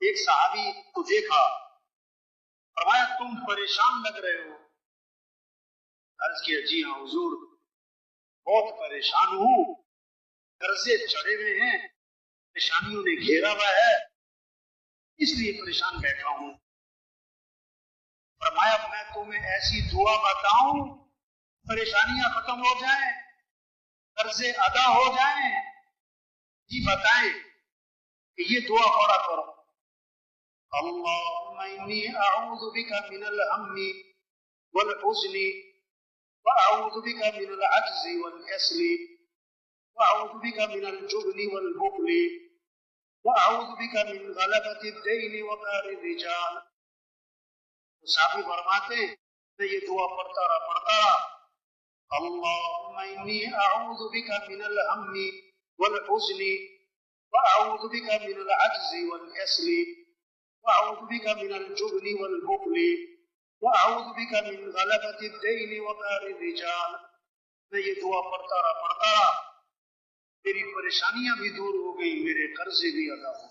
ایک صحابی کو دیکھا، فرمایا تم پریشان لگ رہے ہو۔ عرض کیا جی ہاں حضور بہت پریشان ہوں، قرضے چڑھے ہوئے ہیں، پریشانیوں نے گھیرا ہوا ہے، اس لیے پریشان بیٹھا ہوں۔ فرمایا میں تمہیں ایسی دعا بتاؤں پریشانیاں ختم ہو جائیں، قرضے ادا ہو جائیں؟ جی بتائیں۔ کہ یہ دعا پڑھا کرو، اللہم انی اعوذ بک من الہم والحزن واعوذ بک من العجز والکسل واعوذ بک من الجبن والبخل واعوذ بک من غلبۃ الدین وقہر الرجال۔ صحابی فرماتے ہیں میں یہ دعا پڑھتا رہا اللہم انی اعوذ بک من الہم والحزن واعوذ بک من العجز والکسل واعوذ بک من الجبن والبخل واعوذ بک من غلبۃ الدین وقہر الرجال۔ میں یہ دعا پڑھتا رہا، میری پریشانیاں بھی دور ہو گئی، میرے قرضے بھی ادا ہو گئے۔